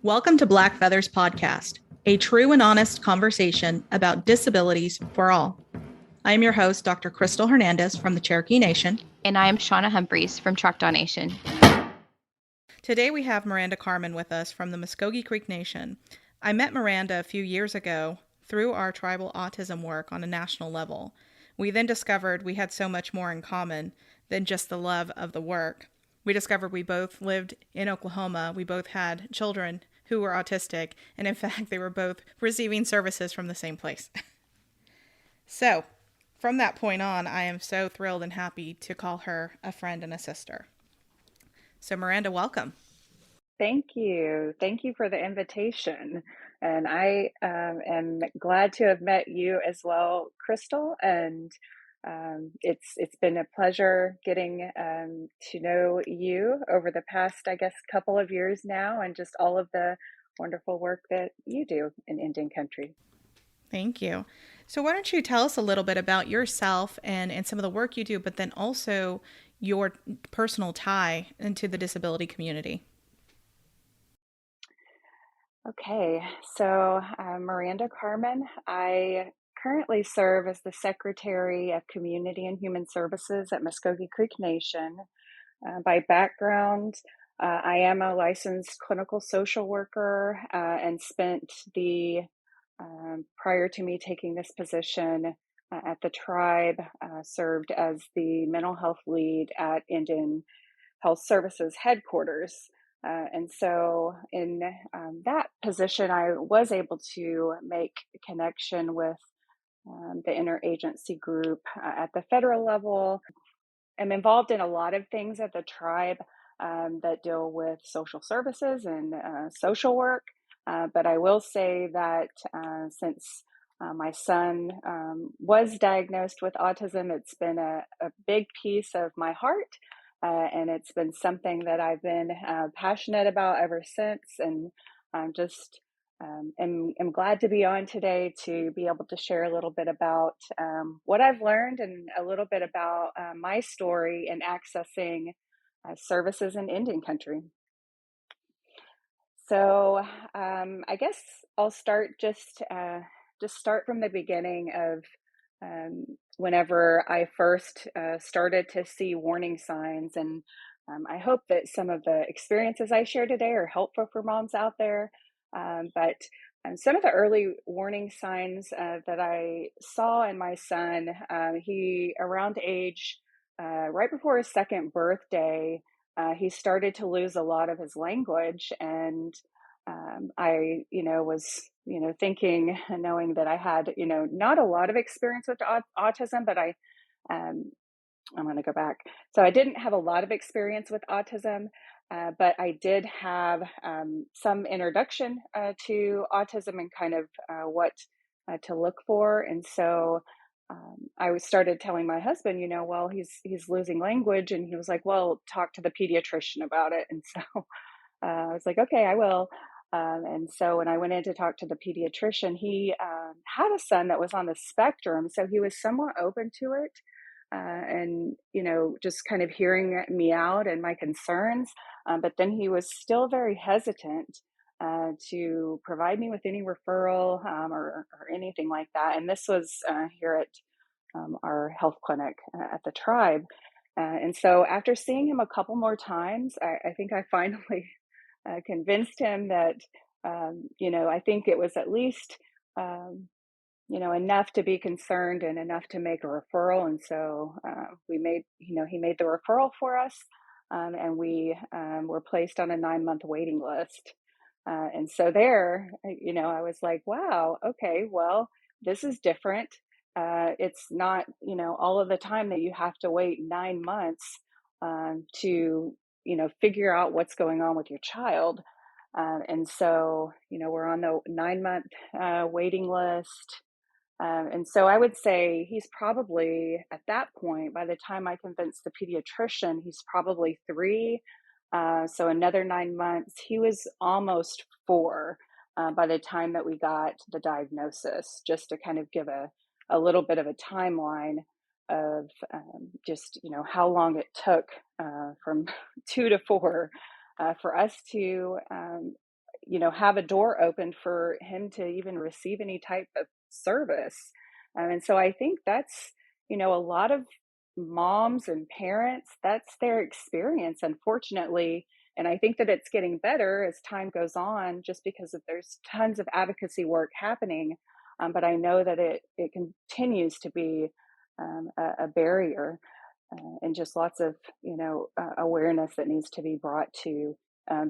Welcome to Black Feathers Podcast, a true and honest conversation about disabilities for all. I am your host, Dr. Crystal Hernandez from the Cherokee Nation. And I am Shauna Humphreys from Choctaw Nation. Today we have Miranda Carman with us from the Muscogee Creek Nation. I met Miranda a few years ago through our tribal autism work on a national level. We then discovered we had so much more in common than just the love of the work. We discovered we both lived in Oklahoma. We both had children who were autistic, and in fact, they were both receiving services from the same place. So, from that point on, I am so thrilled and happy to call her a friend and a sister. So, Miranda, welcome. Thank you. Thank you for the invitation. And I am glad to have met you as well, Crystal. And it's been a pleasure getting to know you over the past, I guess, couple of years now, and just all of the wonderful work that you do in Indian country. Thank you. So why don't you tell us a little bit about yourself and some of the work you do, but then also your personal tie into the disability community? Okay, so Miranda Carman. I currently serve as the Secretary of Community and Human Services at Muscogee Creek Nation. By background, I am a licensed clinical social worker and spent prior to me taking this position at the tribe, served as the mental health lead at Indian Health Services headquarters. And so in that position, I was able to make a connection with the interagency group at the federal level. I'm involved in a lot of things at the tribe that deal with social services and social work. But I will say that since my son was diagnosed with autism, it's been a big piece of my heart. And it's been something that I've been passionate about ever since. And just am glad to be on today to be able to share a little bit about what I've learned and a little bit about my story in accessing services in Indian country. So I guess I'll start just start from the beginning of whenever I first started to see warning signs. And I hope that some of the experiences I share today are helpful for moms out there. But some of the early warning signs that I saw in my son, he around age right before his second birthday, he started to lose a lot of his language. And I, was, thinking, knowing that I had, not a lot of experience with autism, but I'm going to go back. So I didn't have a lot of experience with autism, but I did have some introduction to autism and kind of what to look for. And so I started telling my husband, well, he's losing language, and he was like, well, talk to the pediatrician about it. And so I was like, okay, I will. And so when I went in to talk to the pediatrician, he had a son that was on the spectrum, so he was somewhat open to it. And just kind of hearing me out and my concerns, but then he was still very hesitant to provide me with any referral or anything like that. And this was here at our health clinic at the tribe. And so after seeing him a couple more times, I think I finally convinced him that, I think it was at least enough to be concerned and enough to make a referral. And so he made the referral for us, and we were placed on a 9-month waiting list. And so there, I was like, wow, okay, well, this is different. It's not, all of the time that you have to wait 9 months to, figure out what's going on with your child. And so, we're on the 9-month waiting list. And so I would say he's probably at that point, by the time I convinced the pediatrician, he's probably 3. So another 9 months, he was almost 4 by the time that we got the diagnosis, just to kind of give a little bit of a timeline of just, how long it took from 2 to 4 for us to, have a door open for him to even receive any type of service. And so I think that's, a lot of moms and parents, that's their experience, unfortunately. And I think that it's getting better as time goes on, just because there's tons of advocacy work happening. But I know that it continues to be a barrier, and just lots of awareness that needs to be brought to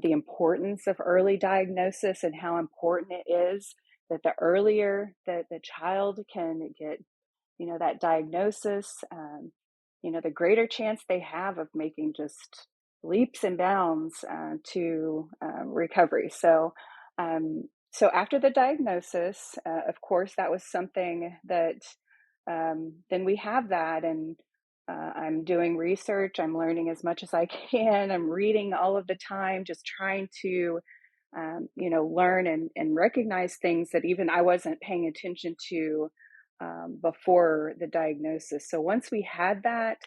the importance of early diagnosis, and how important it is that the earlier that the child can get that diagnosis, the greater chance they have of making just leaps and bounds to recovery. So after the diagnosis, of course, that was something that then we have that, and I'm doing research. I'm learning as much as I can. I'm reading all of the time, just trying to learn and recognize things that even I wasn't paying attention to before the diagnosis. So once we had that,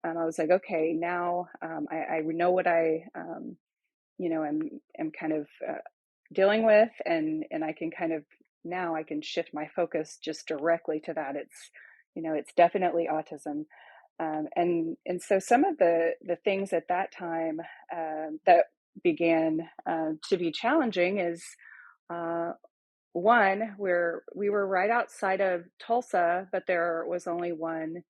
I was like, okay, now I know what I, am kind of dealing with, and I can kind of, now I can shift my focus just directly to that. It's definitely autism. And so some of the things at that time that began to be challenging is, uh, one, where we were right outside of Tulsa, but there was only one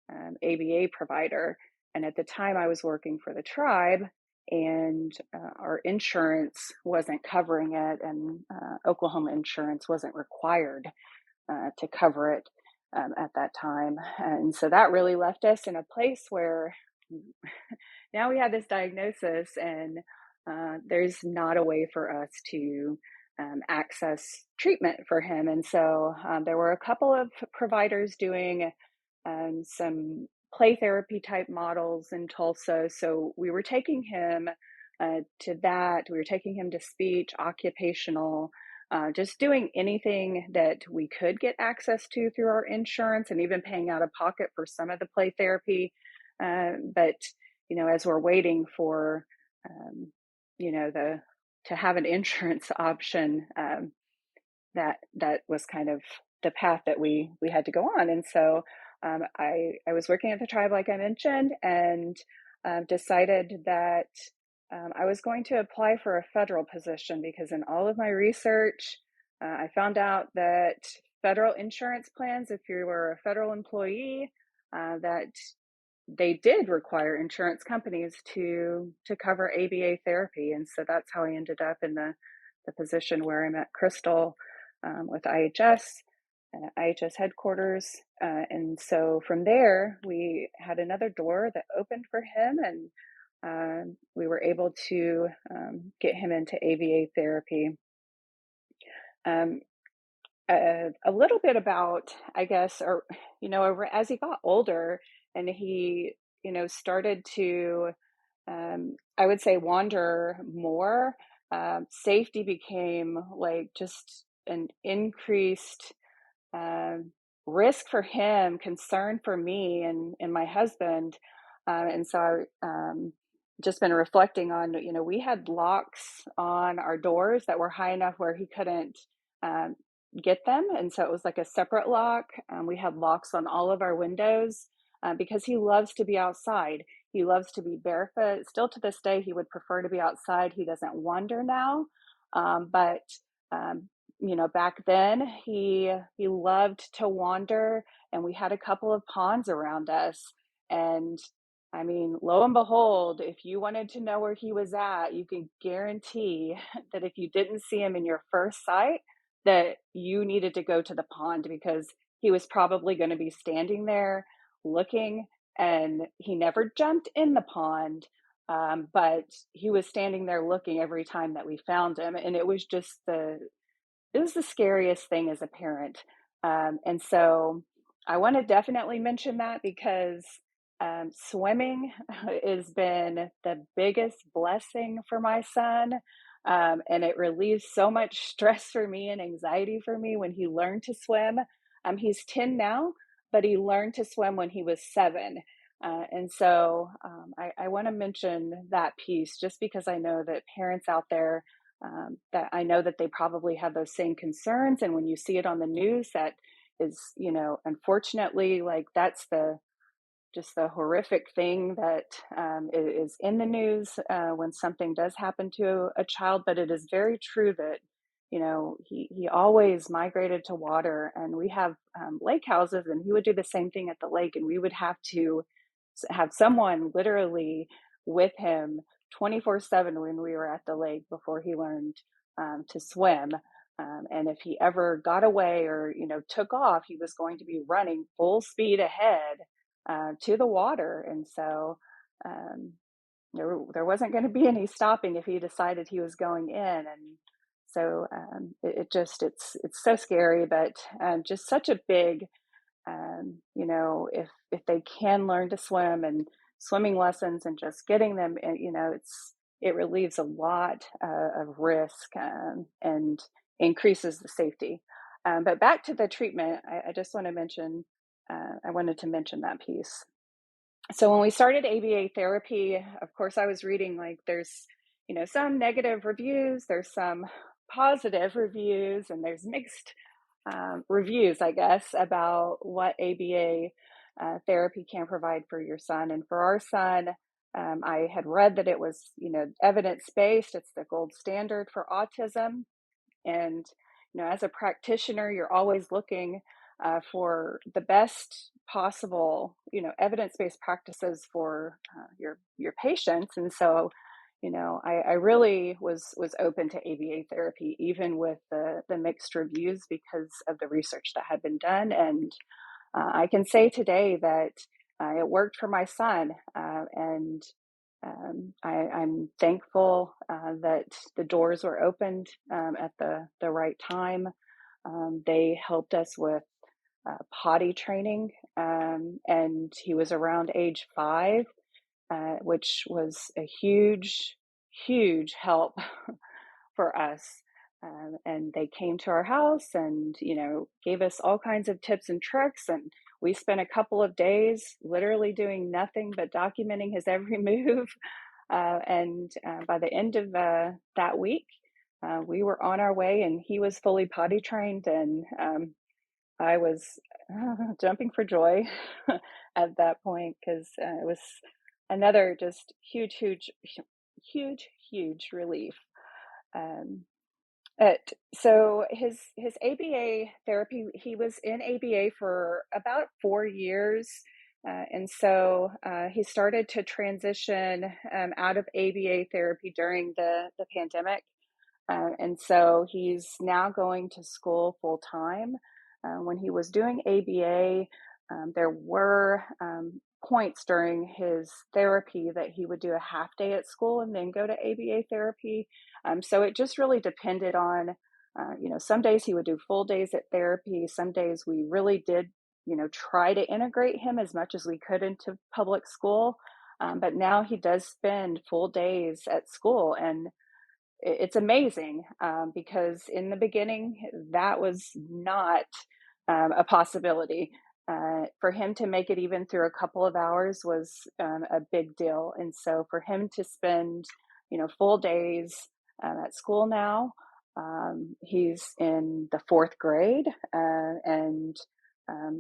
ABA provider. And at the time, I was working for the tribe, and our insurance wasn't covering it, and Oklahoma insurance wasn't required to cover it at that time. And so that really left us in a place where now we have this diagnosis, and there's not a way for us to access treatment for him. And so there were a couple of providers doing some play therapy type models in Tulsa. So we were taking him to that. We were taking him to speech, occupational, just doing anything that we could get access to through our insurance, and even paying out of pocket for some of the play therapy. But as we're waiting for the to have an insurance option, that was kind of the path that we had to go on. And so I was working at the tribe, like I mentioned, and decided that I was going to apply for a federal position, because in all of my research, I found out that federal insurance plans, if you were a federal employee, that they did require insurance companies to cover ABA therapy. And so that's how I ended up in the position where I'm at Crystal, with IHS headquarters. And so from there, we had another door that opened for him, and we were able to get him into ABA therapy. A little bit about, I guess, or, as he got older and he, started to, I would say, wander more, safety became like just an increased risk for him, concern for me and my husband. And so just been reflecting on, we had locks on our doors that were high enough where he couldn't um, get them. And so it was like a separate lock. We had locks on all of our windows because he loves to be outside. He loves to be barefoot. Still to this day, he would prefer to be outside. He doesn't wander now. But um, back then he loved to wander, and we had a couple of ponds around us. And I mean, lo and behold, if you wanted to know where he was at, you can guarantee that if you didn't see him in your first sight, that you needed to go to the pond, because he was probably going to be standing there looking. And he never jumped in the pond, but he was standing there looking every time that we found him. And it was just it was the scariest thing as a parent. And so I want to definitely mention that, because swimming has been the biggest blessing for my son. And it relieves so much stress for me and anxiety for me when he learned to swim. He's 10 now, but he learned to swim when he was 7. And so I want to mention that piece, just because I know that parents out there that I know that they probably have those same concerns. And when you see it on the news, that is, unfortunately, like that's just the horrific thing that is in the news when something does happen to a child. But it is very true that, he always migrated to water, and we have lake houses, and he would do the same thing at the lake, and we would have to have someone literally with him 24/7 when we were at the lake before he learned to swim. And if he ever got away or, took off, he was going to be running full speed ahead to the water. And so there wasn't going to be any stopping if he decided he was going in. And so it's so scary, but just such a big, if they can learn to swim, and swimming lessons and just getting them, it relieves a lot of risk and increases the safety. But back to the treatment, I just want to mention, I wanted to mention that piece. So when we started ABA therapy, of course, I was reading like there's, some negative reviews, there's some positive reviews, and there's mixed reviews, I guess, about what ABA therapy can provide for your son. And for our son, I had read that it was, evidence-based. It's the gold standard for autism. And, as a practitioner, you're always looking for the best possible, evidence-based practices for your patients. And so, I really was open to ABA therapy, even with the mixed reviews, because of the research that had been done. And I can say today that it worked for my son, and I'm thankful that the doors were opened at the right time. They helped us with potty training, and he was around age 5, which was a huge, huge help for us. And they came to our house and, gave us all kinds of tips and tricks. And we spent a couple of days literally doing nothing but documenting his every move. And by the end of that week, we were on our way, and he was fully potty trained. And I was jumping for joy at that point, because it was another just huge, huge, huge, huge relief. Um, so his ABA therapy, he was in ABA for about 4 years. And so he started to transition out of ABA therapy during the pandemic. And so he's now going to school full time. When he was doing ABA, there were points during his therapy that he would do a half day at school and then go to ABA therapy. So it just really depended on, some days he would do full days at therapy. Some days we really did, try to integrate him as much as we could into public school. But now he does spend full days at school, and it's amazing, because in the beginning, that was not a possibility. For him to make it even through a couple of hours was a big deal. And so for him to spend, full days at school now, he's in the 4th grade, and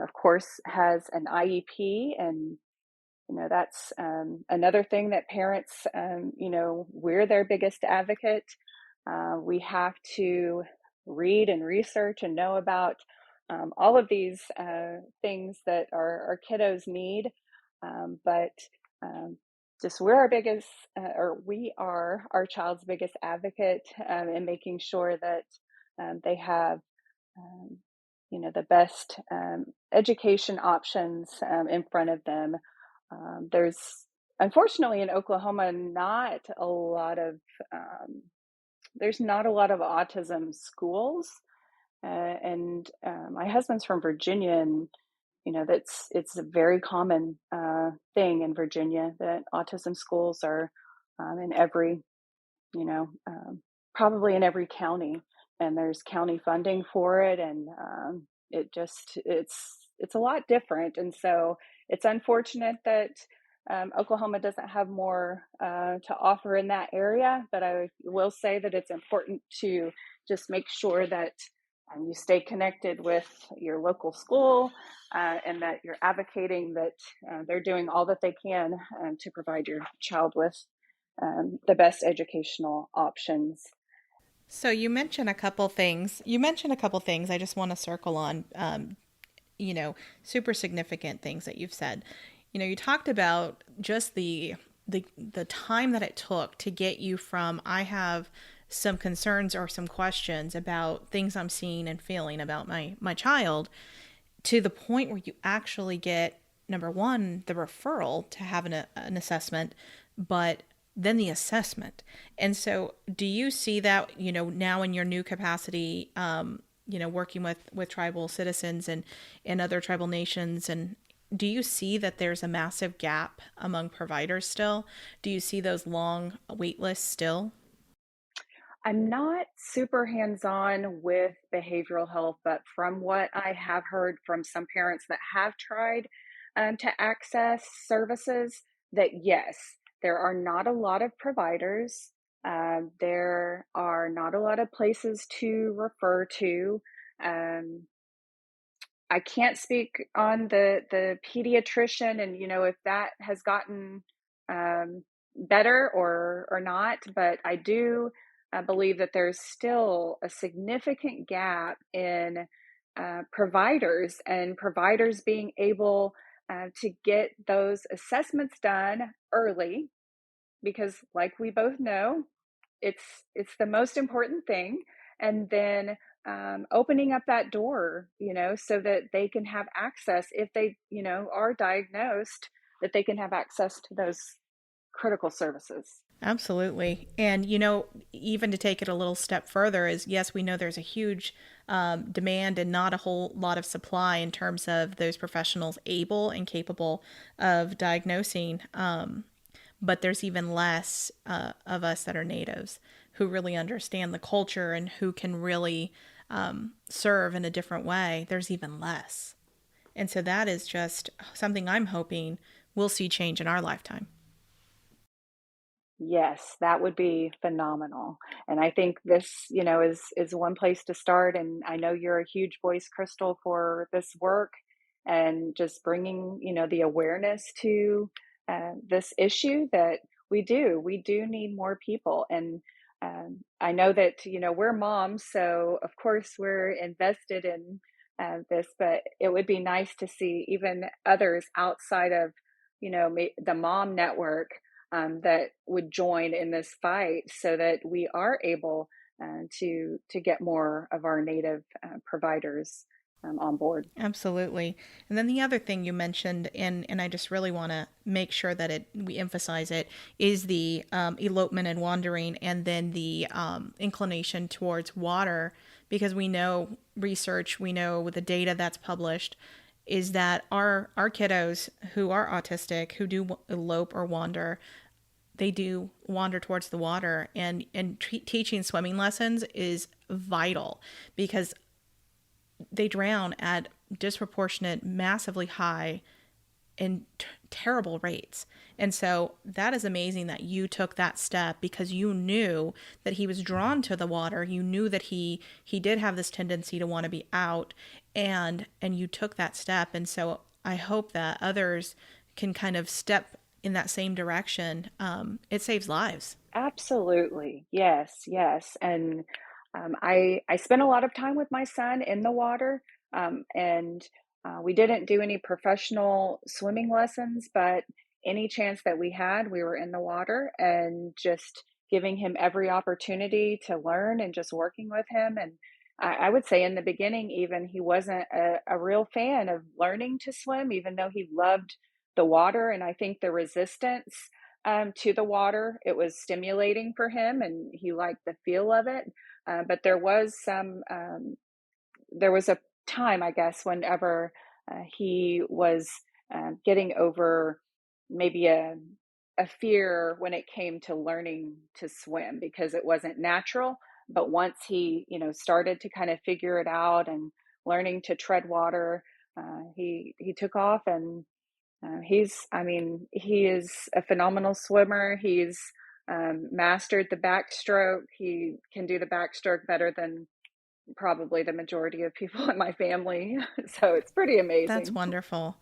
of course has an IEP. And that's another thing that parents, we're their biggest advocate. We have to read and research and know about all of these things that our kiddos need. But just we're our biggest, or we are our child's biggest advocate in making sure that they have um, the best education options in front of them. There's unfortunately in Oklahoma there's not a lot of autism schools, and my husband's from Virginia, and it's a very common thing in Virginia that autism schools are in every, probably in every county, and there's county funding for it. And it's a lot different. And so it's unfortunate that Oklahoma doesn't have more to offer in that area, but I will say that it's important to just make sure that you stay connected with your local school and that you're advocating that they're doing all that they can to provide your child with the best educational options. So you mentioned a couple things. You mentioned a couple things I just want to circle on, super significant things that you've said. You talked about just the time that it took to get you from I have some concerns or some questions about things I'm seeing and feeling about my child to the point where you actually get number one the referral to have an assessment, but then the assessment. And so do you see that now in your new capacity, working with tribal citizens and other tribal nations, and do you see that there's a massive gap among providers still? Do you see those long wait lists still? I'm not super hands-on with behavioral health, but from what I have heard from some parents that have tried to access services, that yes, there are not a lot of providers. There are not a lot of places to refer to. Um, I can't speak on the pediatrician and if that has gotten um, better or not, but I do believe that there's still a significant gap in providers and providers being able to get those assessments done early because, like we both know, it's the most important thing, and then opening up that door, so that they can have access if they, are diagnosed, that they can have access to those critical services. Absolutely. And, even to take it a little step further, is yes, we know there's a huge demand and not a whole lot of supply in terms of those professionals able and capable of diagnosing. But there's even less of us that are natives who really understand the culture and who can really serve in a different way. There's even less. And so that is just something I'm hoping we'll see change in our lifetime. Yes, that would be phenomenal. And I think this, is one place to start. And I know you're a huge voice, Crystal, for this work and just bringing, the awareness to this issue that we do need more people. And I know that, we're moms, so of course we're invested in this, but it would be nice to see even others outside of, the mom network that would join in this fight so that we are able to get more of our native providers on board. Absolutely. And then the other thing you mentioned, and I just really want to make sure that we emphasize it, is the elopement and wandering, and then the inclination towards water, because we know research, we know with the data that's published, is that our kiddos who are autistic, who do elope or wander, they do wander towards the water, and teaching swimming lessons is vital because they drown at disproportionate, massively high and terrible rates. And so that is amazing that you took that step because you knew that he was drawn to the water. You knew that he did have this tendency to want to be out, and you took that step. And so I hope that others can kind of step in that same direction. It saves lives. Absolutely. Yes, yes. And I spent a lot of time with my son in the water, and we didn't do any professional swimming lessons, but any chance that we had, we were in the water and just giving him every opportunity to learn and just working with him. And I would say in the beginning, even he wasn't a real fan of learning to swim, even though he loved the water. And I think the resistance to the water, it was stimulating for him and he liked the feel of it. But there was a time, I guess, whenever he was getting over maybe a fear when it came to learning to swim because it wasn't natural. But once he, started to kind of figure it out and learning to tread water, he took off and He is a phenomenal swimmer. He's mastered the backstroke. He can do the backstroke better than probably the majority of people in my family. So it's pretty That's amazing. wonderful.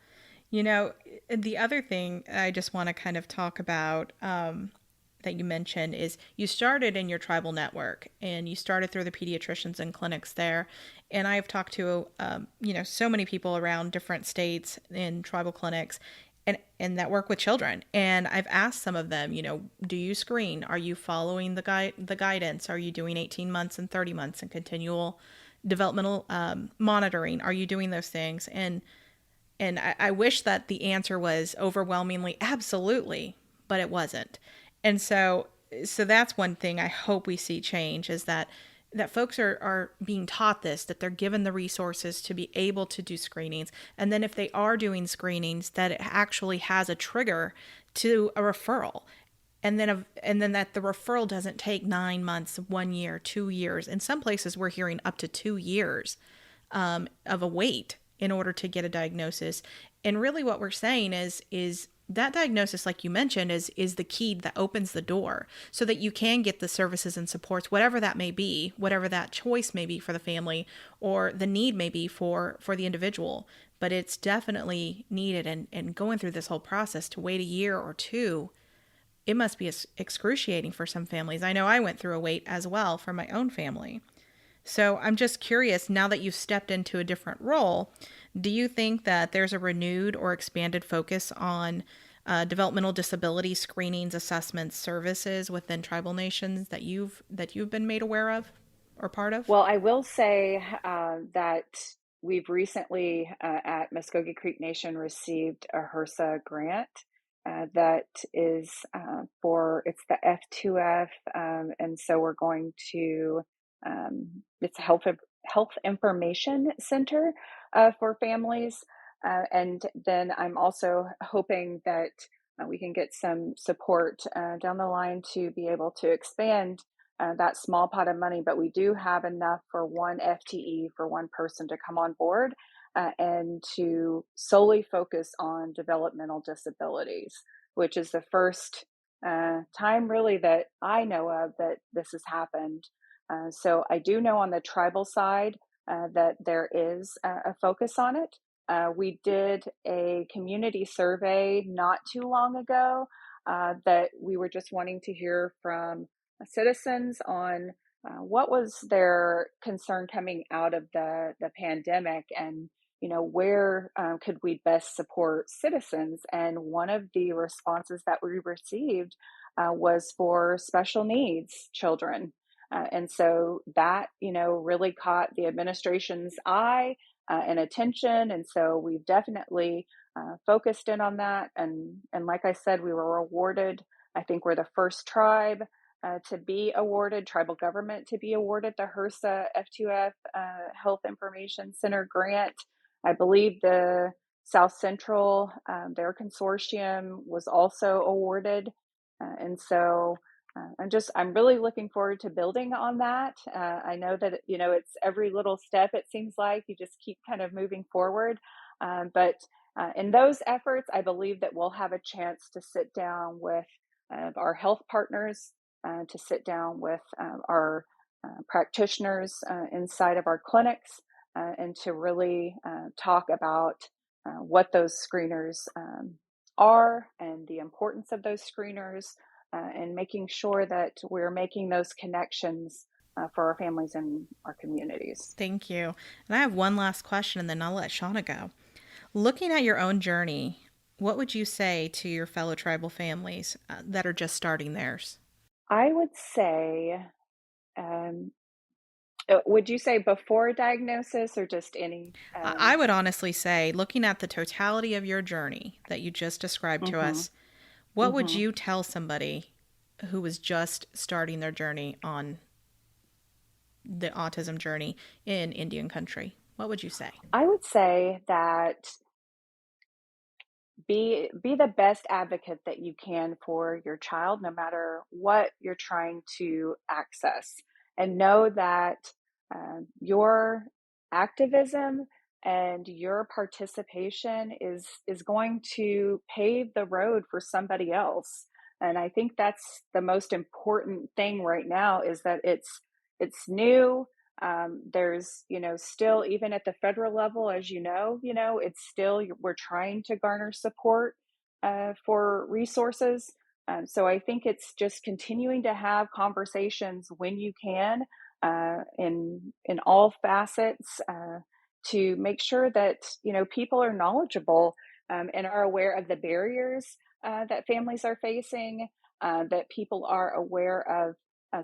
You know, the other thing I just want to kind of talk about that you mentioned is you started in your tribal network and you started through the pediatricians and clinics there. And I've talked to, so many people around different states in tribal clinics and that work with children. And I've asked some of them, do you screen? Are you following the guidance? Are you doing 18 months and 30 months and continual developmental monitoring? Are you doing those things? And I wish that the answer was overwhelmingly absolutely, but it wasn't. And so that's one thing I hope we see change is that folks are being taught this, that they're given the resources to be able to do screenings. And then if they are doing screenings, that it actually has a trigger to a referral. And then that the referral doesn't take 9 months, 1 year, 2 years. In some places, we're hearing up to 2 years of a wait in order to get a diagnosis. And really what we're saying is that diagnosis, like you mentioned, is the key that opens the door so that you can get the services and supports, whatever that may be, whatever that choice may be for the family or the need may be for the individual. But it's definitely needed. And going through this whole process to wait a year or two, it must be excruciating for some families. I know I went through a wait as well for my own family. So I'm just curious, now that you've stepped into a different role, do you think that there's a renewed or expanded focus on developmental disability screenings, assessments, services within tribal nations that you've been made aware of or part of? Well, I will say that we've recently at Muscogee Creek Nation received a HRSA grant that is it's the F2F, and so we're going to, it's a health information center for families. And then I'm also hoping that we can get some support down the line to be able to expand that small pot of money, but we do have enough for one FTE for one person to come on board and to solely focus on developmental disabilities, which is the first time really that I know of that this has happened. So I do know on the tribal side that there is a focus on it. We did a community survey not too long ago that we were just wanting to hear from citizens on what was their concern coming out of the pandemic, and where could we best support citizens. And one of the responses that we received was for special needs children. And so that really caught the administration's eye and attention, and so we've definitely focused in on that. And like I said, we were awarded, I think we're the first tribe to be awarded, tribal government to be awarded the HRSA F2F Health Information Center grant. I believe the South Central, their consortium was also awarded. And so I'm really looking forward to building on that. I know that, it's every little step, it seems like you just keep kind of moving forward. But in those efforts, I believe that we'll have a chance to sit down with our health partners, to sit down with our practitioners inside of our clinics, and to really talk about what those screeners are and the importance of those screeners, and making sure that we're making those connections for our families and our communities. Thank you. And I have one last question and then I'll let Shauna go. Looking at your own journey, what would you say to your fellow tribal families that are just starting theirs? I would say, um, would you say before diagnosis or just any? I would honestly say, looking at the totality of your journey that you just described to Mm-hmm, us, what would mm-hmm. you tell somebody who was just starting their journey on the autism journey in Indian country? What would you say? I would say that be the best advocate that you can for your child, no matter what you're trying to access, and know that your activism and your participation is going to pave the road for somebody else. And I think that's the most important thing right now, is that it's new. There's, still, even at the federal level, as it's still, we're trying to garner support for resources. So I think it's just continuing to have conversations when you can, in all facets, to make sure that people are knowledgeable, and are aware of the barriers that families are facing, that people are aware of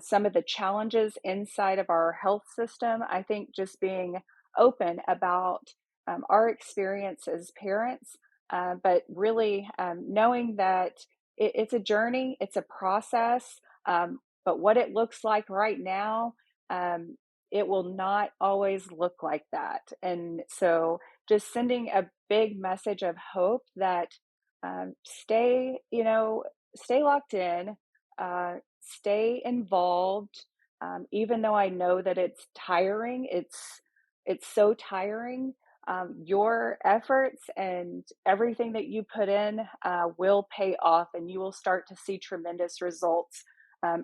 some of the challenges inside of our health system. I think just being open about our experience as parents, but really knowing that it's a journey, it's a process, but what it looks like right now, um, it will not always look like that. And so just sending a big message of hope that, stay locked in, stay involved, even though I know that it's tiring. It's so tiring. Your efforts and everything that you put in will pay off, and you will start to see tremendous results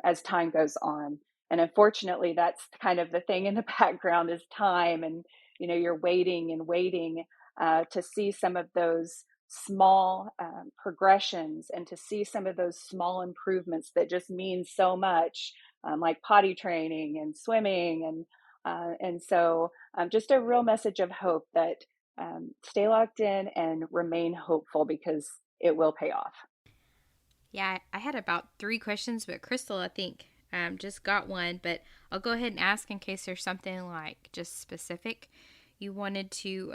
as time goes on. And unfortunately, that's kind of the thing in the background, is time. And you're waiting and waiting to see some of those small progressions, and to see some of those small improvements that just mean so much, like potty training and swimming. And so just a real message of hope that, stay locked in and remain hopeful, because it will pay off. Yeah, I had about three questions, but Crystal, I think, just got one. But I'll go ahead and ask in case there's something like just specific you wanted to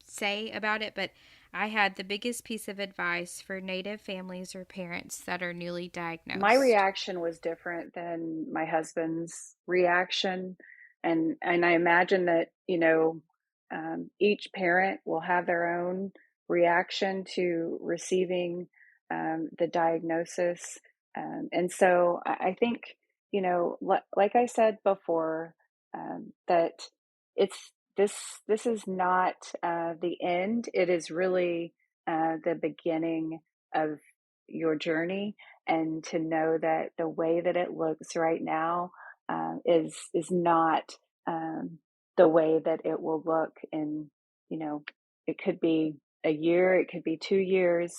say about it. But I had the biggest piece of advice for Native families or parents that are newly My diagnosed. reaction was different than my husband's reaction, and I imagine that each parent will have their own reaction to receiving the diagnosis. And so I think, like I said before, that it's this is not the end. It is really the beginning of your journey, and to know that the way that it looks right now is not the way that it will look in, you know it could be a year, it could be 2 years.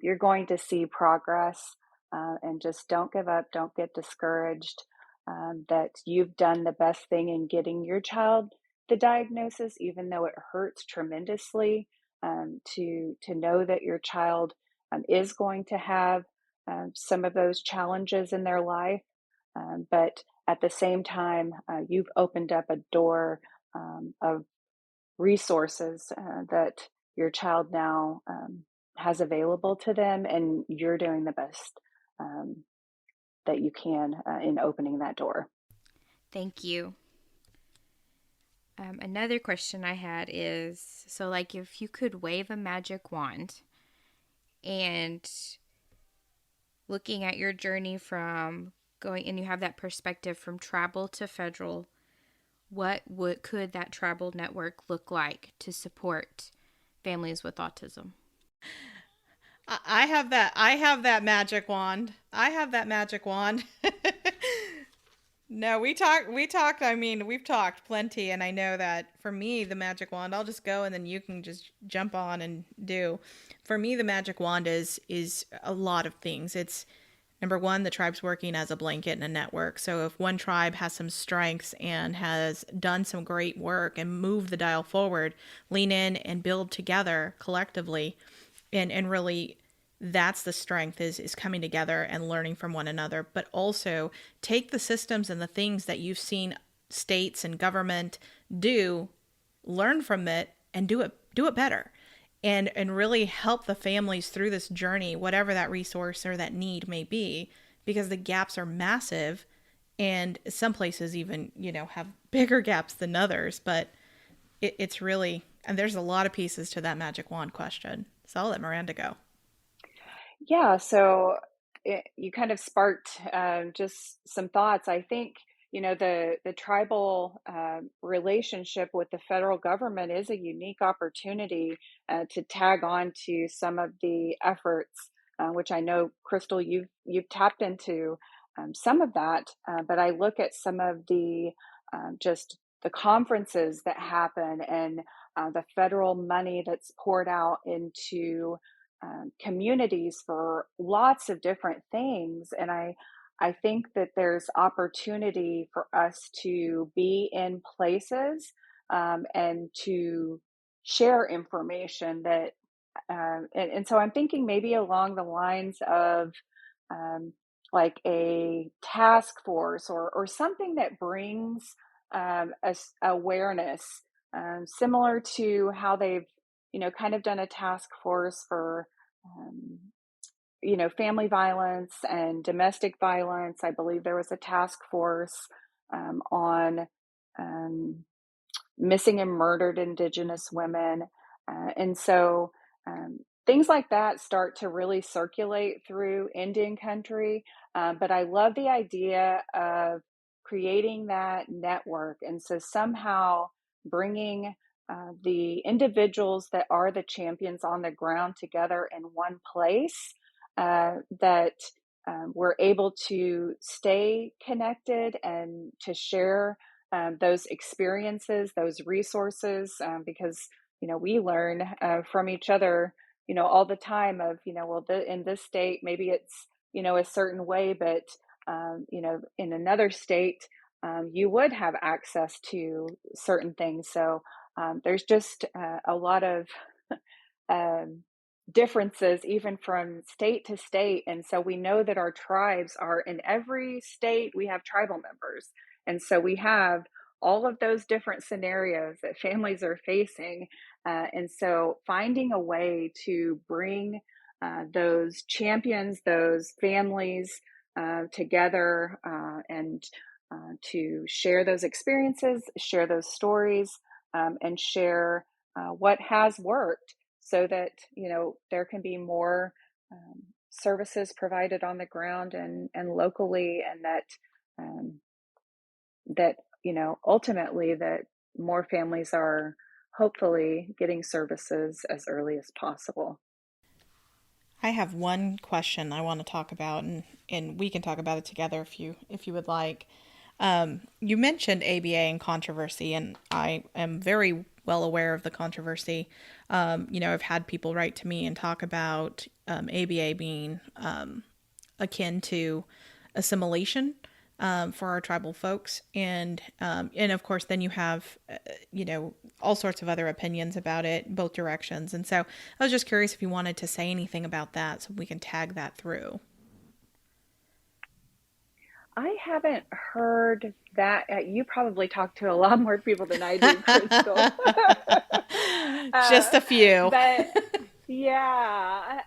You're going to see progress, and just don't give up, don't get discouraged. That you've done the best thing in getting your child the diagnosis, even though it hurts tremendously, to know that your child is going to have some of those challenges in their life. But at the same time, you've opened up a door of resources that your child now has available to them, and you're doing the best um, that you can in opening that door. Thank you. Another question I had is so, like, if you could wave a magic wand and looking at your journey from going, and you have that perspective from tribal to federal, what could that tribal network look like to support families with autism? I have that magic wand. I have that magic wand. No, we talked, I mean, we've talked plenty, and I know that for me the magic wand, I'll just go and then you can just jump on and do. For me the magic wand is a lot of things. It's number one, the tribe's working as a blanket and a network. So if one tribe has some strengths and has done some great work and moved the dial forward, lean in and build together collectively, and really that's the strength, is coming together and learning from one another, but also take the systems and the things that you've seen states and government do, learn from it and do it better, and really help the families through this journey, whatever that resource or that need may be, because the gaps are massive, and some places even have bigger gaps than others. But it's really, and there's a lot of pieces to that magic wand question, so I'll let Miranda go. Yeah, so you kind of sparked just some thoughts. I think, the tribal relationship with the federal government is a unique opportunity to tag on to some of the efforts, which I know, Crystal, you've tapped into some of that. But I look at some of the just the conferences that happen, and the federal money that's poured out into communities for lots of different things. And I think that there's opportunity for us to be in places and to share information that, and so I'm thinking maybe along the lines of um, like a task force, or something that brings awareness, similar to how they've, kind of done a task force for um, family violence and domestic violence. I believe there was a task force on um, missing and murdered Indigenous women. And so things like that start to really circulate through Indian country. But I love the idea of creating that network. And so somehow bringing the individuals that are the champions on the ground together in one place, that we're able to stay connected and to share those experiences, those resources, because we learn from each other, all the time. Of well, in this state maybe it's a certain way, but in another state you would have access to certain things. So there's just a lot of um, differences even from state to state. And so we know that our tribes are in every state. We have tribal members. And so we have all of those different scenarios that families are facing. And so finding a way to bring those champions, those families together, and to share those experiences, share those stories, and share what has worked, so that there can be more services provided on the ground and locally, and um, that ultimately that more families are hopefully getting services as early as possible. I have one question I want to talk about, and we can talk about it together if you would like. You mentioned ABA and controversy, and I am very well aware of the controversy. I've had people write to me and talk about ABA being akin to assimilation for our tribal folks, and of course, then you have all sorts of other opinions about it, both directions. And so, I was just curious if you wanted to say anything about that, so we can tag that through. I haven't heard that. You probably talk to a lot more people than I do, Crystal. uh, Just a few. but yeah,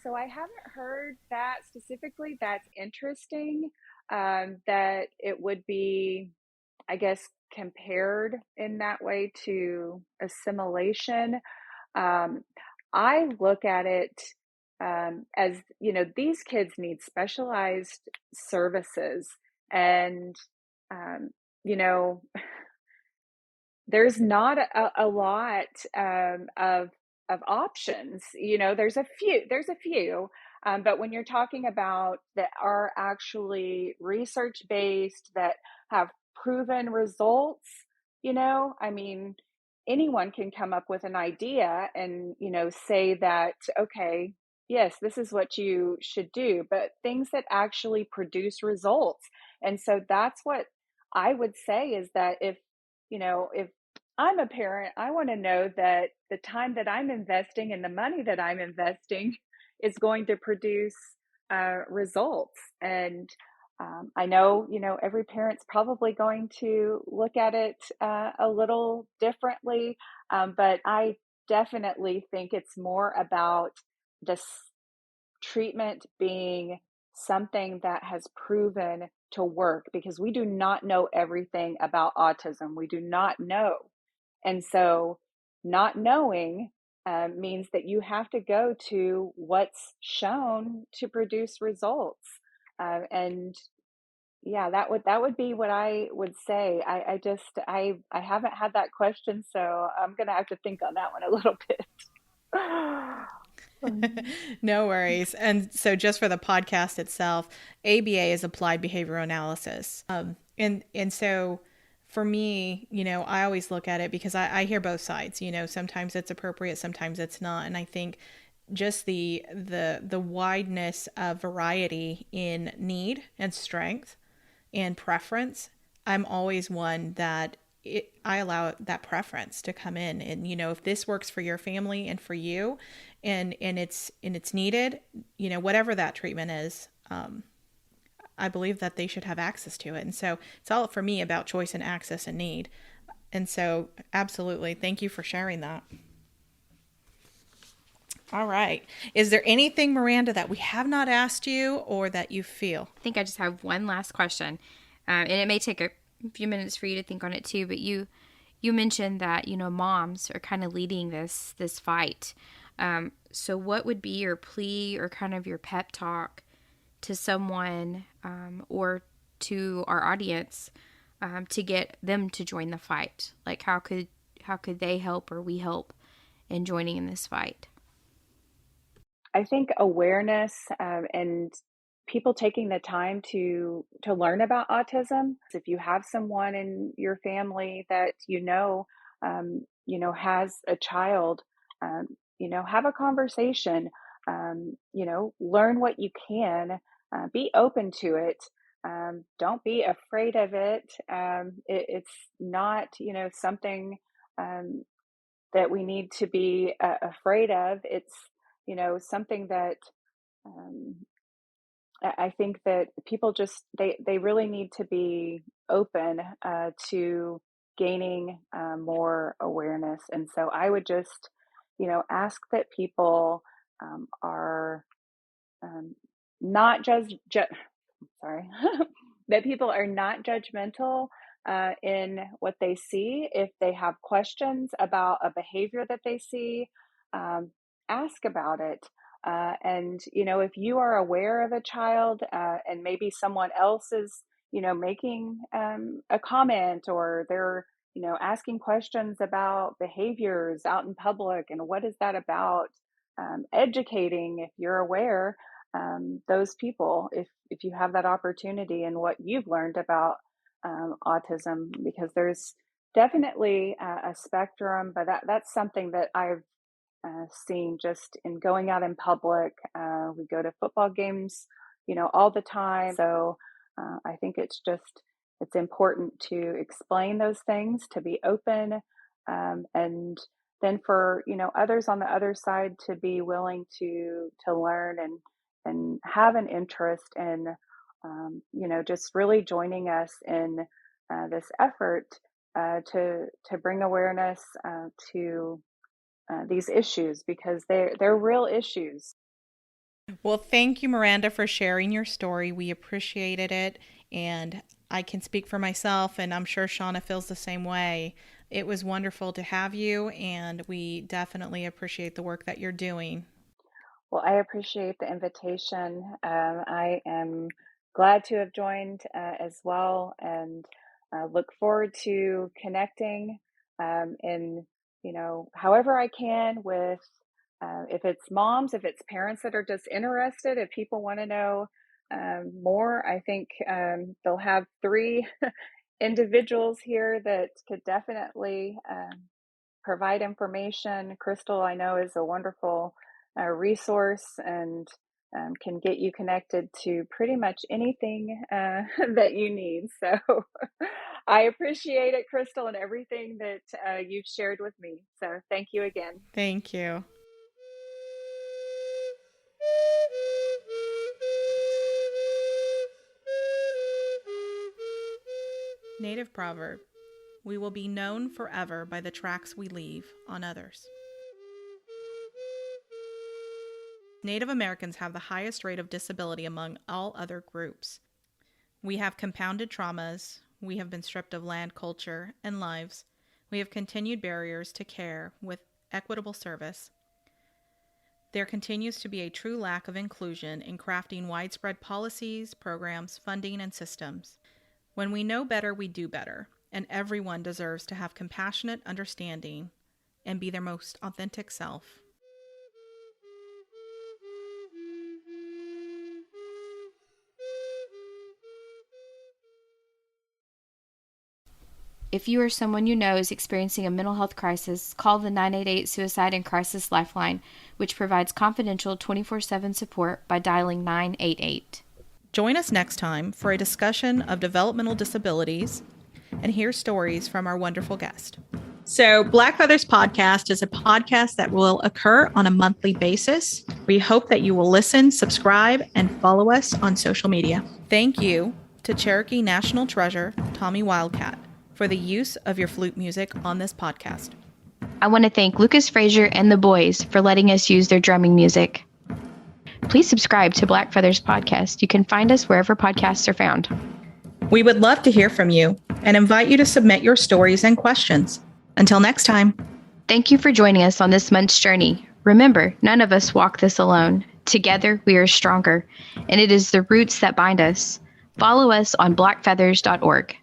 so I haven't heard that specifically. That's interesting. That it would be, I guess, compared in that way to assimilation. Um, I look at it as, these kids need specialized services. And, um, you know, there's not a lot of options. There's a few, but when you're talking about that are actually research based, that have proven results, I mean, anyone can come up with an idea and say that, okay, yes, this is what you should do, but things that actually produce results. And so that's what I would say, is that if I'm a parent, I want to know that the time that I'm investing and the money that I'm investing is going to produce results. And I know, every parent's probably going to look at it a little differently, but I definitely think it's more about this treatment being something that has proven to work, because we do not know everything about autism. We do not know. And so, not knowing means that you have to go to what's shown to produce results. And Yeah, that would be what I would say. I haven't had that question, so I'm gonna have to think on that one a little bit. Um, No worries. And so, just for the podcast itself, ABA is applied behavioral analysis. And so, for me, I always look at it because I hear both sides. Sometimes it's appropriate, sometimes it's not. And I think just the wideness of variety in need and strength and preference, I'm always one that I allow that preference to come in. And if this works for your family and for you, and it's needed, whatever that treatment is, I believe that they should have access to it. And so it's all for me about choice and access and need. And so, absolutely, thank you for sharing that. All right. Is there anything, Miranda, that we have not asked you or that you feel? I think I just have one last question, and it may take a few minutes for you to think on it too. But you mentioned that moms are kind of leading this fight. So what would be your plea or kind of your pep talk to someone or to our audience to get them to join the fight? Like how could they help or we help in joining in this fight? I think awareness, and people taking the time to learn about autism. If you have someone in your family that has a child, um, have a conversation. Learn what you can. Be open to it. Don't be afraid of it. It's not something um, that we need to be afraid of. It's something that um, I think that people just they really need to be open to gaining more awareness. And so I would just ask that people are um, not sorry, that people are not judgmental in what they see. If they have questions about a behavior that they see, um, ask about it. And, if you are aware of a child and maybe someone else is, making a comment or they're, asking questions about behaviors out in public and what is that about, educating if you're aware those people if you have that opportunity and what you've learned about autism because there's definitely a spectrum but that's something that I've seen just in going out in public. We go to football games all the time, so I think it's important to explain those things, to be open, and then for others on the other side to be willing to learn and have an interest in just really joining us in this effort to bring awareness to these issues because they're real issues. Well, thank you, Miranda, for sharing your story. We appreciated it. And I can speak for myself, and I'm sure Shauna feels the same way. It was wonderful to have you, and we definitely appreciate the work that you're doing. Well, I appreciate the invitation. I am glad to have joined as well, and look forward to connecting in however I can with if it's moms, if it's parents that are just interested, if people want to know more. I think they'll have three individuals here that could definitely provide information. Crystal, I know, is a wonderful resource and can get you connected to pretty much anything that you need. So I appreciate it, Crystal, and everything that you've shared with me. So thank you again. Thank you. Native proverb: we will be known forever by the tracks we leave on others. Native Americans have the highest rate of disability among all other groups. We have compounded traumas. We have been stripped of land, culture, and lives. We have continued barriers to care with equitable service. There continues to be a true lack of inclusion in crafting widespread policies, programs, funding, and systems. When we know better, we do better, and everyone deserves to have compassionate understanding and be their most authentic self. If you or someone you know is experiencing a mental health crisis, call the 988 Suicide and Crisis Lifeline, which provides confidential 24/7 support by dialing 988. Join us next time for a discussion of developmental disabilities and hear stories from our wonderful guest. So, Black Feathers Podcast is a podcast that will occur on a monthly basis. We hope that you will listen, subscribe, and follow us on social media. Thank you to Cherokee National Treasure, Tommy Wildcat, for the use of your flute music on this podcast. I want to thank Lucas Frazier and the boys for letting us use their drumming music. Please subscribe to Black Feathers Podcast. You can find us wherever podcasts are found. We would love to hear from you and invite you to submit your stories and questions. Until next time. Thank you for joining us on this month's journey. Remember, none of us walk this alone. Together, we are stronger, and it is the roots that bind us. Follow us on blackfeathers.org.